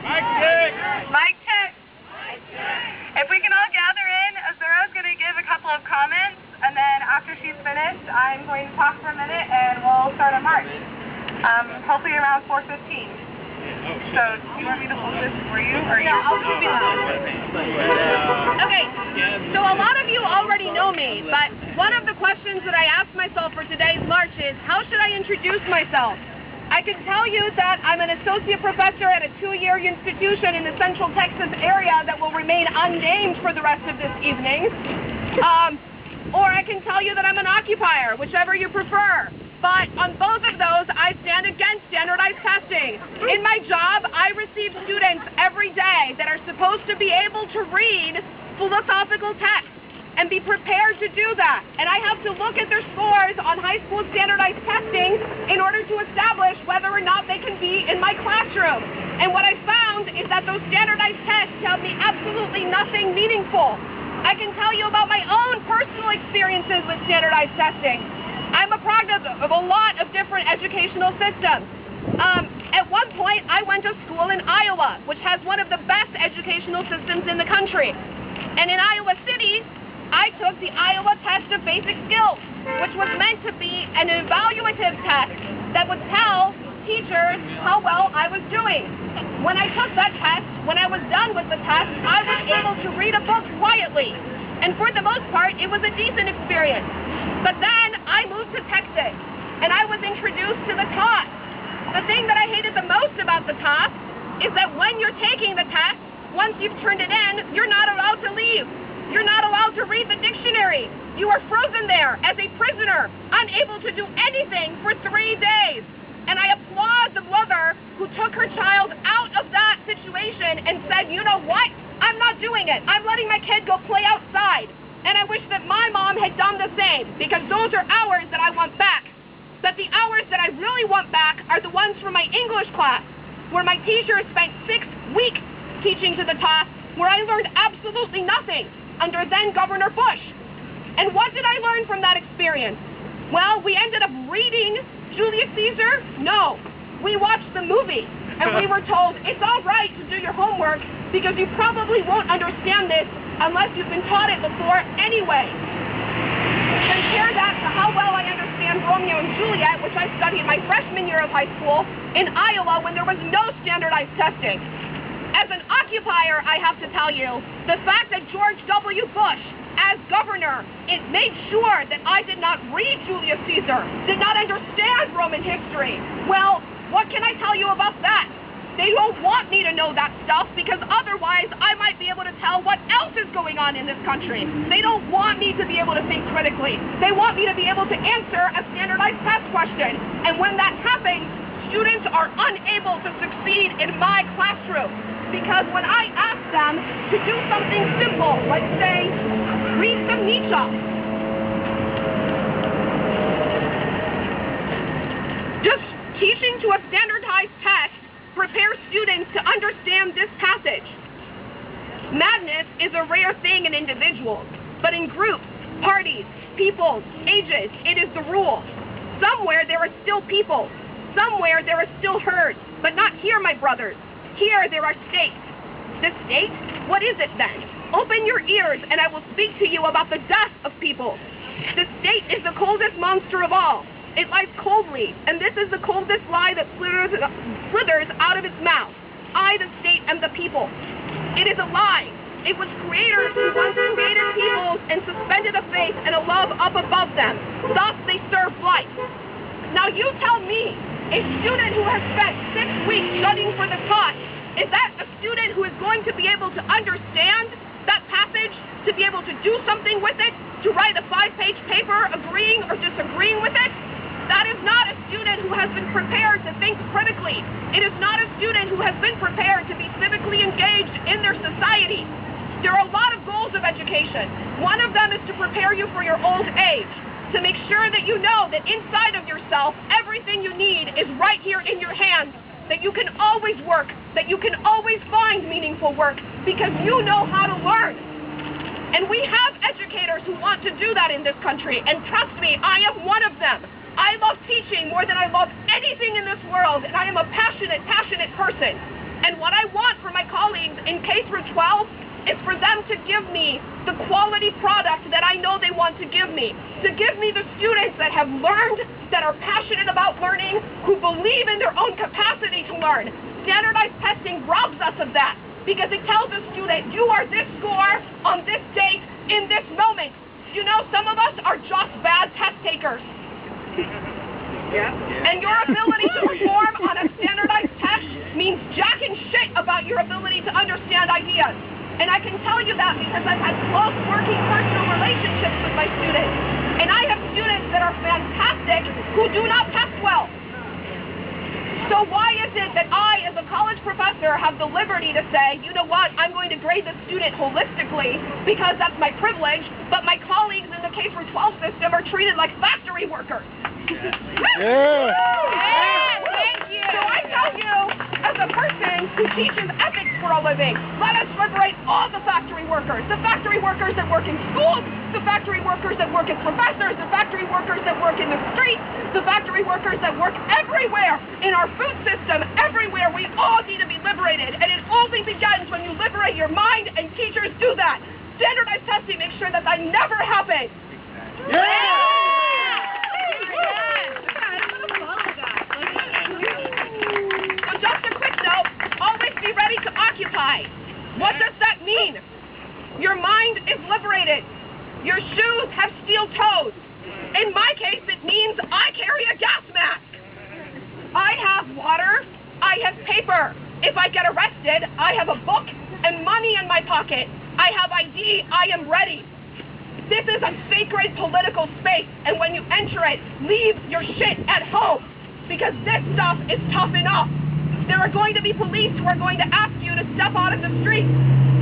Mic check. Mic check. If we can all gather in, Azura's going to give a couple of comments, and then after she's finished, I'm going to talk for a minute, and we'll start a march. Hopefully around 4:15. So, do you want me to hold this for you, or yeah, I'll just be loud. Okay, so a lot of you already know me, but one of the questions that I asked myself for today's march is, how should I introduce myself? I can tell you that I'm an associate professor at a 2-year institution in the Central Texas area that will remain unnamed for the rest of this evening. Or I can tell you that I'm an occupier, whichever you prefer. But on both of those, I stand against standardized testing. In my job, I receive students every day that are supposed to be able to read philosophical texts and be prepared to do that. And I have to look at their scores on high school standardized testing in order to establish whether or not they can be in my classroom. And what I found is that those standardized tests tell me absolutely nothing meaningful. I can tell you about my own personal experiences with standardized testing. I'm a product of a lot of different educational systems. At one point, I went to school in Iowa, which has one of the best educational systems in the country. And in Iowa City, I took the Iowa Test of Basic Skills, which was meant to be an evaluative test that would tell teachers how well I was doing. When I took that test, when I was done with the test, I was able to read a book quietly. And for the most part, it was a decent experience. But then I moved to Texas, and I was introduced to the TOS. The thing that I hated the most about the TOS is that when you're taking the test, once you've turned it in, you're not allowed to leave. You're not allowed to read the dictionary. You are frozen there as a prisoner, unable to do anything for 3 days. And I applaud the mother who took her child out of that situation and said, you know what? I'm not doing it. I'm letting my kid go play outside. And I wish that my mom had done the same, because those are hours that I want back. But the hours that I really want back are the ones from my English class, where my teacher spent 6 weeks teaching to the TOS, where I learned absolutely nothing under then Governor Bush. And what did I learn from that experience? Well, we ended up reading Julius Caesar? No. We watched the movie, and we were told, it's all right to do your homework because you probably won't understand this unless you've been taught it before anyway. Compare that to how well I understand Romeo and Juliet, which I studied my freshman year of high school in Iowa when there was no standardized testing. As an occupier, I have to tell you, the fact that George W. Bush, as governor, it made sure that I did not read Julius Caesar, did not understand Roman history. Well, what can I tell you about that? They don't want me to know that stuff because otherwise I might be able to tell what else is going on in this country. They don't want me to be able to think critically. They want me to be able to answer a standardized test question. And when that happens, students are unable to succeed in my classroom. Because when I ask them to do something simple, like say, read some Nietzsche, just teaching to a standardized test prepares students to understand this passage. Madness is a rare thing in individuals, but in groups, parties, peoples, ages, it is the rule. Somewhere there are still people. Somewhere there are still herds, but not here, my brothers. Here there are states. The state? What is it then? Open your ears and I will speak to you about the death of people. The state is the coldest monster of all. It lies coldly, and this is the coldest lie that slithers out of its mouth. I, the state, am the people. It is a lie. It was creators who once created peoples and suspended a faith and a love up above them. Thus they serve life. Now you tell me, a student who has spent 6 weeks studying for the TOS, is that a student who is going to be able to understand that passage, to be able to do something with it, to write a 5-page paper agreeing or disagreeing with it? That is not a student who has been prepared to think critically. It is not a student who has been prepared to be civically engaged in their society. There are a lot of goals of education. One of them is to prepare you for your old age, to make sure that you know that inside of yourself, everything you need is right here in your hands, that you can always work, that you can always find meaningful work, because you know how to learn. And we have educators who want to do that in this country, and trust me, I am one of them. I love teaching more than I love anything in this world, and I am a passionate person. And what I want colleagues in K through 12 is for them to give me the quality product that I know they want to give me the students that have learned, that are passionate about learning, who believe in their own capacity to learn. Standardized testing robs us of that because it tells a student, you are this score on this date in this moment. You know, some of us are just bad test takers. Yeah. And your ability to perform on a standardized test means jacking shit about your ability to understand ideas. And I can tell you that because I've had close working personal relationships with my students. And I have students that are fantastic who do not test well. So why is it that I, as a college professor, have the liberty to say, you know what, I'm going to grade the student holistically because that's my privilege, but my colleagues in the K through 12 system are treated like factory workers? Yeah. Thank you. So I tell you, as a person who teaches ethics for a living, let us liberate all the factory workers that work in schools, the factory workers that work as professors, the factory workers that work in the streets, the factory workers that work everywhere in our food system, everywhere. We all need to be liberated, and it only begins when you liberate your mind, and teachers do that. Standardized testing makes sure that that never happens. Yeah. So just a quick note, always be ready to occupy. What does that mean? Your mind is liberated. Your shoes have steel toes. In my case, it means I carry a gas mask. I have water. I have paper. If I get arrested, I have a book and money in my pocket. I have ID. I am ready. This is a sacred political space, and when you enter it, leave your shit at home, because this stuff is tough enough. There are going to be police who are going to ask you to step out of the street.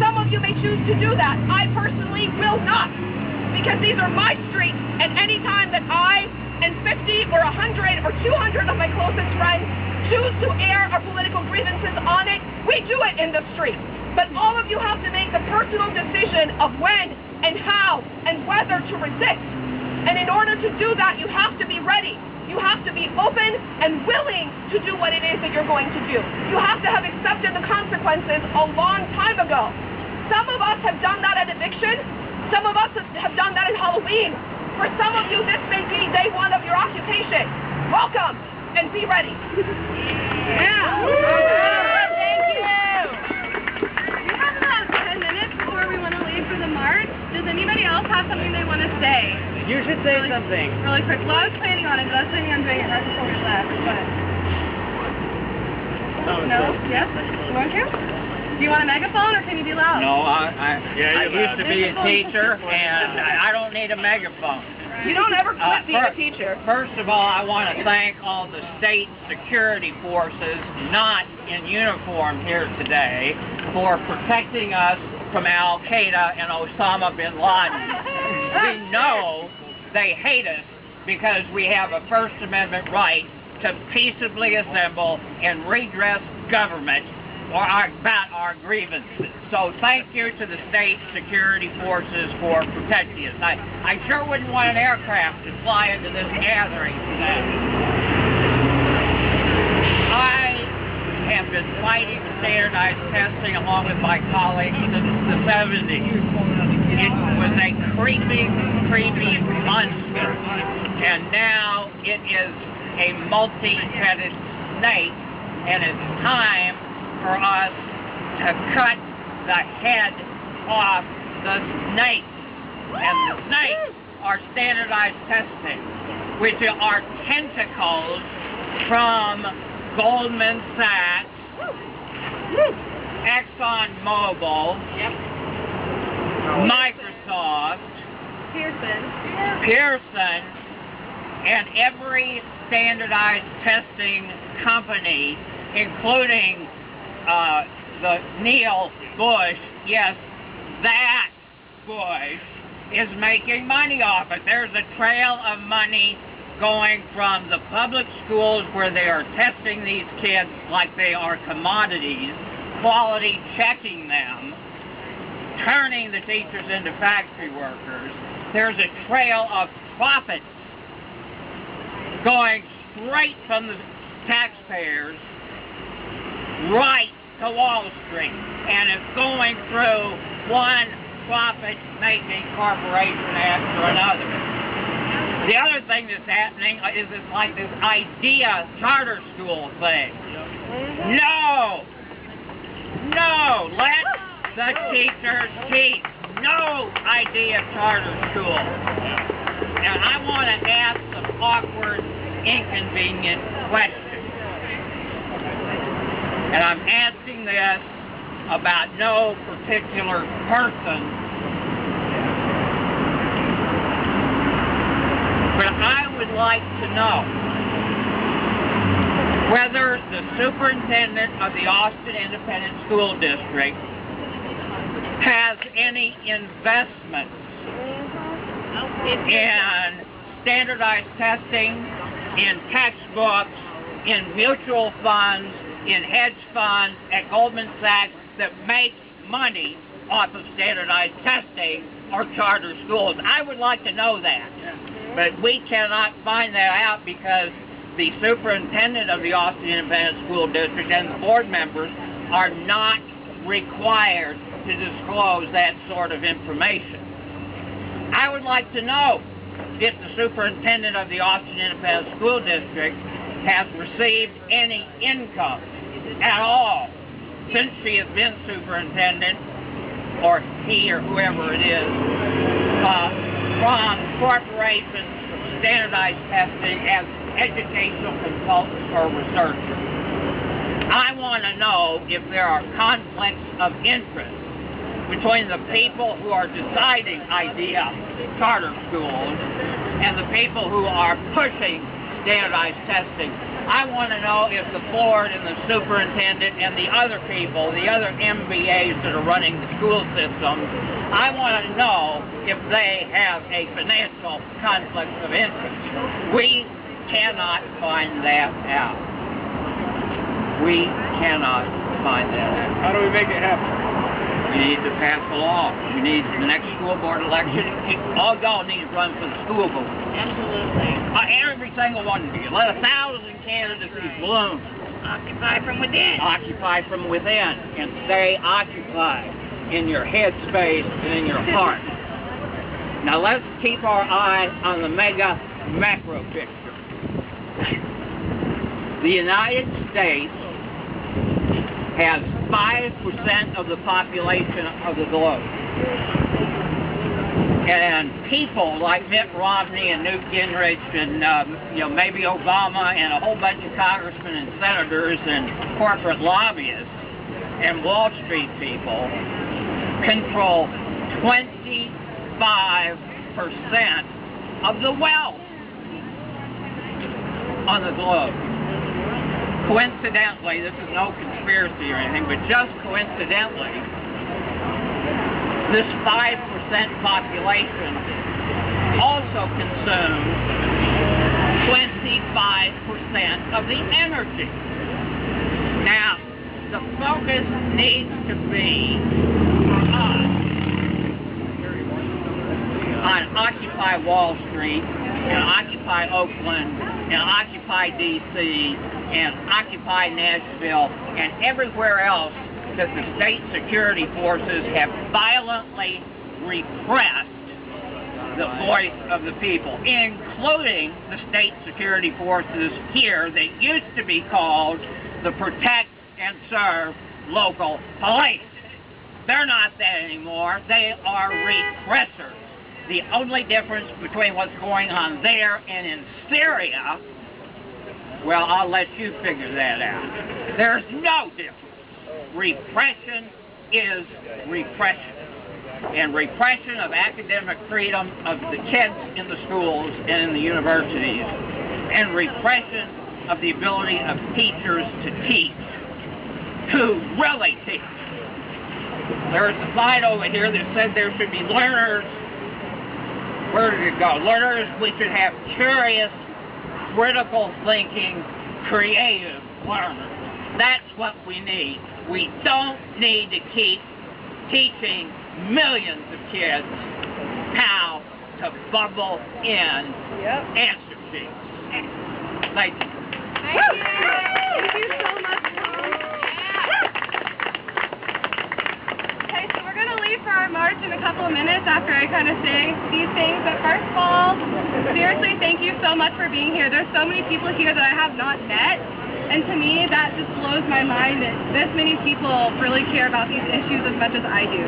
Some of you may choose to do that. I personally will not, because these are my streets, and any time that I and 50 or 100 or 200 of my closest friends choose to air our political grievances on it, we do it in the street. But all of you have to make the personal decision of when and how and whether to resist. And in order to do that, you have to be ready. You have to be open and willing to do what it is that you're going to do. You have to have accepted the consequences a long time ago. Some of us have done that at eviction. Some of us have done that at Halloween. For some of you, this may be day one of your occupation. Welcome, and be ready. Yeah. Thank you. We have about 10 minutes before we want to leave for the march. Does anybody else have something they want to say? You should say something. Really quick. Well, I was planning on it, but I was planning on doing it right before we left. But no? Yes? You want to? Do you want a megaphone, or can you be loud? No, I used to be a teacher, and I don't need a megaphone. You don't ever quit being a teacher. First of all, I want to thank all the state security forces not in uniform here today for protecting us from Al-Qaeda and Osama bin Laden. We know they hate us because we have a First Amendment right to peaceably assemble and redress government about our grievances. So thank you to the state security forces for protecting us. I sure wouldn't want an aircraft to fly into this gathering today. I have been fighting standardized testing along with my colleagues since the 70s. It was a creepy monster, and now it is a multi-headed snake, and it's time for us to cut the head off the snake. And the snakes are standardized testing, which are tentacles from Goldman Sachs, ExxonMobil, Microsoft, Pearson, and every standardized testing company, including the Neil Bush, yes, that Bush, is making money off it. There's a trail of money going from the public schools where they are testing these kids like they are commodities, quality checking them, turning the teachers into factory workers. There's a trail of profits going straight from the taxpayers right to Wall Street and is going through one profit-making corporation after another. The other thing that's happening is it's like this idea charter school thing. No! No! Let the teachers teach. No idea charter school. Now, I want to ask some awkward, inconvenient questions. And I'm asking this about no particular person, but I would like to know whether the superintendent of the Austin Independent School District has any investments in standardized testing, in textbooks, in mutual funds, in hedge funds at Goldman Sachs that make money off of standardized testing or charter schools. I would like to know that, but we cannot find that out because the superintendent of the Austin Independent School District and the board members are not required to disclose that sort of information. I would like to know if the superintendent of the Austin Independent School District has received any income at all since she has been superintendent, or he or whoever it is, from corporations, from standardized testing as educational consultants or researchers. I want to know if there are conflicts of interest between the people who are deciding idea charter schools and the people who are pushing standardized testing. I want to know if the board and the superintendent and the other people, the other MBAs that are running the school system, I want to know if they have a financial conflict of interest. We cannot find that out. We cannot find that out. How do we make it happen? We need to pass a law. We need the next school board election. All y'all need to run for the school board. Absolutely. Every single one of you. Let 1,000 candidacies bloom. Occupy from within. Occupy from within. And stay occupied in your head space and in your heart. Now let's keep our eye on the mega macro picture. The United States has 5% of the population of the globe. And people like Mitt Romney and Newt Gingrich and maybe Obama and a whole bunch of congressmen and senators and corporate lobbyists and Wall Street people control 25% of the wealth on the globe. Coincidentally, this is no conspiracy or anything, but just coincidentally, this 5% population also consumes 25% of the energy. Now, the focus needs to be for us on Occupy Wall Street and Occupy Oakland and Occupy D.C. and Occupy Nashville and everywhere else that the state security forces have violently repressed the voice of the people, including the state security forces here that used to be called the Protect and Serve Local Police. They're not that anymore. They are repressors. The only difference between what's going on there and in Syria, well, I'll let you figure that out. There's no difference. Repression is repression. And repression of academic freedom of the kids in the schools and in the universities, and repression of the ability of teachers to teach, to really teach. There's a slide over here that said there should be learners. Where did it go? Learners, we should have curious, critical thinking, creative learners. That's what we need. We don't need to keep teaching millions of kids how to bubble in answer sheets. Thank you. Thank you. Thank you so much, Tom. Yeah. for our march in a couple of minutes after I kind of say these things. But first of all, seriously, thank you so much for being here. There's so many people here that I have not met. And to me, that just blows my mind that this many people really care about these issues as much as I do.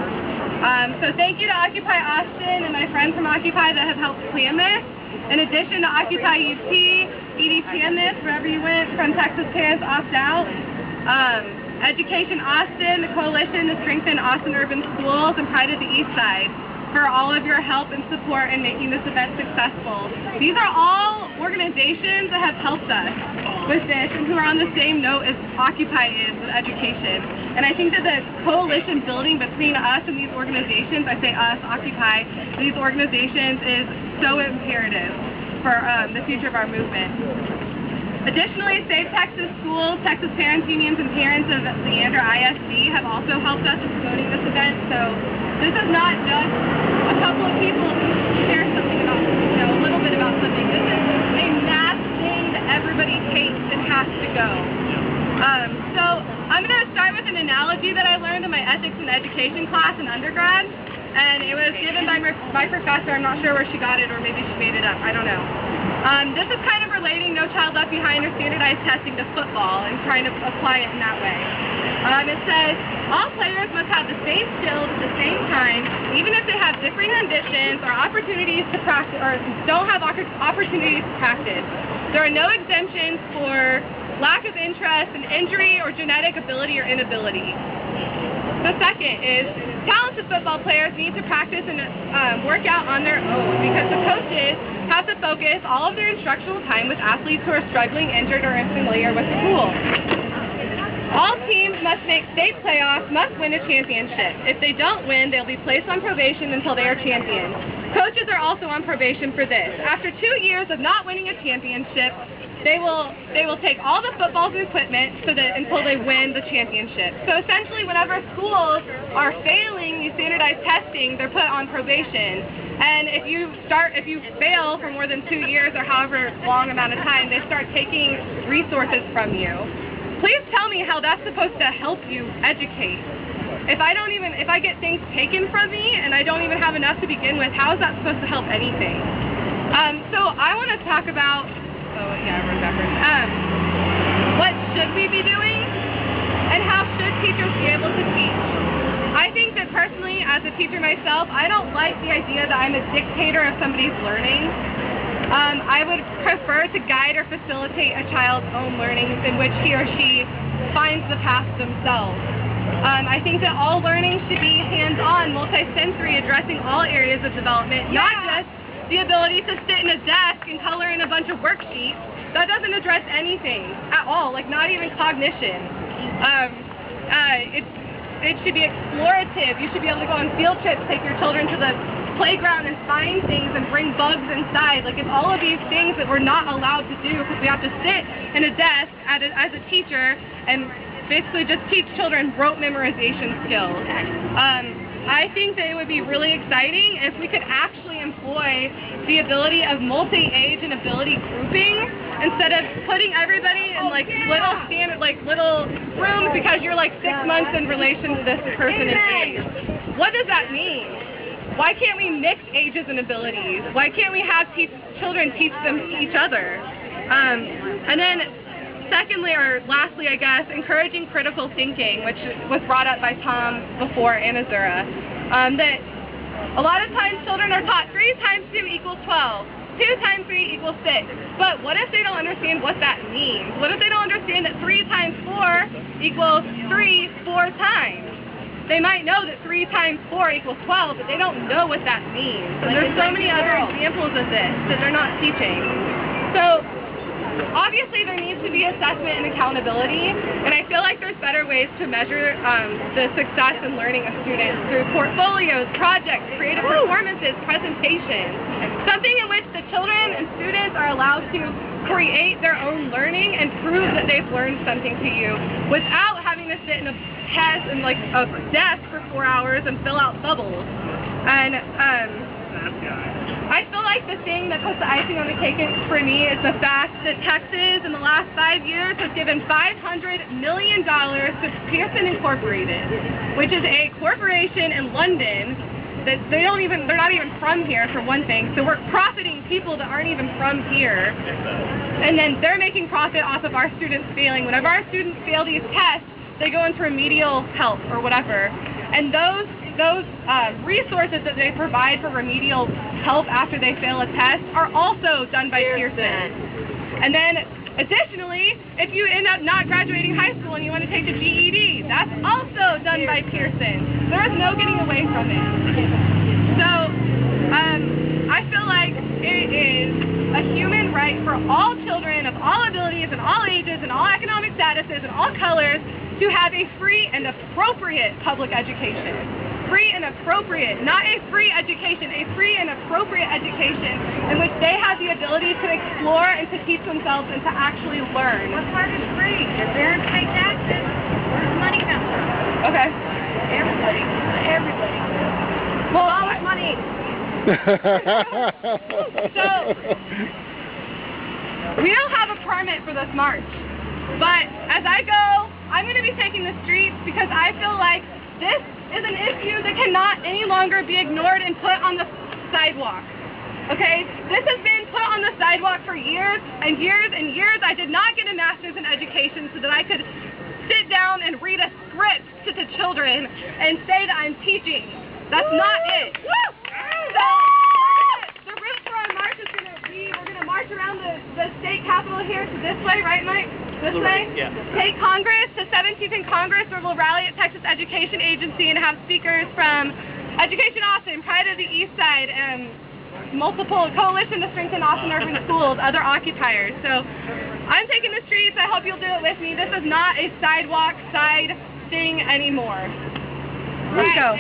So thank you to Occupy Austin and my friends from Occupy that have helped plan this. In addition to Occupy UT, EDPN this, wherever you went, from Texas Parents Opt Out. Education Austin, the Coalition to Strengthen Austin Urban Schools, and Pride of the East Side for all of your help and support in making this event successful. These are all organizations that have helped us with this and who are on the same note as Occupy is with education. And I think that the coalition building between us and these organizations, I say us, Occupy, these organizations is so imperative for the future of our movement. Additionally, Save Texas Schools, Texas Parents Unions, and parents of Leander ISD have also helped us in promoting this event. So this is not just a couple of people who share something about, a little bit about something. This is a mass thing that everybody takes and has to go. So I'm going to start with an analogy that I learned in my ethics and education class in undergrad. And it was given by my professor. I'm not sure where she got it, or maybe she made it up. I don't know. This is kind of relating No Child Left Behind or standardized testing to football and trying to apply it in that way. It says, all players must have the same skills at the same time, even if they have differing conditions or opportunities to practice, or don't have opportunities to practice. There are no exemptions for lack of interest, an injury, or genetic ability or inability. The second is, talented football players need to practice and work out on their own because the coaches have to focus all of their instructional time with athletes who are struggling, injured, or unfamiliar with the rules. All teams must make state playoffs, must win a championship. If they don't win, they'll be placed on probation until they are champions. Coaches are also on probation for this. After 2 years of not winning a championship, they will take all the footballs and equipment until they win the championship. So essentially, whenever schools are failing these standardized testing, they're put on probation. And if you fail for more than 2 years or however long amount of time, they start taking resources from you. Please tell me how that's supposed to help you educate. If I get things taken from me and I don't even have enough to begin with, how is that supposed to help anything? So I want to talk about. Oh, yeah, I wrote backwards. What should we be doing? And how should teachers be able to teach? I think that personally, as a teacher myself, I don't like the idea that I'm a dictator of somebody's learning. I would prefer to guide or facilitate a child's own learning in which he or she finds the path themselves. I think that all learning should be hands-on, multisensory, addressing all areas of development, not just the ability to sit in a desk and color in a bunch of worksheets. That doesn't address anything at all, like not even cognition. It should be explorative. You should be able to go on field trips, take your children to the playground and find things and bring bugs inside. Like, if all of these things that we're not allowed to do because we have to sit in a desk as a teacher and basically just teach children rote memorization skills. I think that it would be really exciting if we could actually employ the ability of multi-age and ability grouping instead of putting everybody in little rooms because you're like 6 months in relation to this person in age. What does that mean? Why can't we mix ages and abilities? Why can't we have children teach them each other? And then secondly, or lastly, I guess, encouraging critical thinking, which was brought up by Tom before and Azura, that a lot of times children are taught 3 times 2 equals 12, 2 times 3 equals 6. But what if they don't understand what that means? What if they don't understand that 3 times 4 equals 3 4 times? They might know that 3 times 4 equals 12, but they don't know what that means. And there's so many other examples of this that they're not teaching. So obviously, there needs to be assessment and accountability, and I feel like there's better ways to measure the success and learning of students through portfolios, projects, creative performances, presentations, something in which the children and students are allowed to create their own learning and prove that they've learned something to you without having to sit in a desk for 4 hours and fill out bubbles. And I feel like the thing that puts the icing on the cake for me is the fact that Texas in the last 5 years has given $500 million to Pearson Incorporated, which is a corporation in London that they're not even from here, for one thing. So we're profiting people that aren't even from here. And then they're making profit off of our students failing. Whenever our students fail these tests, they go into remedial help or whatever. And those resources that they provide for remedial help after they fail a test are also done by Pearson. And then additionally, if you end up not graduating high school and you want to take the GED, that's also done by Pearson. There is no getting away from it. So I feel like it is a human right for all children of all abilities and all ages and all economic statuses and all colors to have a free and appropriate public education. Free and appropriate, not a free education, a free and appropriate education in which they have the ability to explore and to teach themselves and to actually learn. What part is free? Your parents pay taxes. Where's the money come from? Okay. Everybody. Well, all this money. So, we don't have a permit for this march, but as I go, I'm going to be taking the streets because I feel like this is an issue that cannot any longer be ignored and put on the sidewalk. Okay? This has been put on the sidewalk for years and years and years. I did not get a master's in education so that I could sit down and read a script to the children and say that I'm teaching. That's not it. So, the route for our march is going to be, we're going to march around the state capitol here to this way, right, Mike? This way? Yeah. Take Congress to 17th and Congress, where we'll rally at Texas Education Agency and have speakers from Education Austin, Pride of the East Side, and multiple Coalition to Strengthen Austin Urban Schools, other occupiers. So I'm taking the streets. I hope you'll do it with me. This is not a sidewalk side thing anymore. Let's go.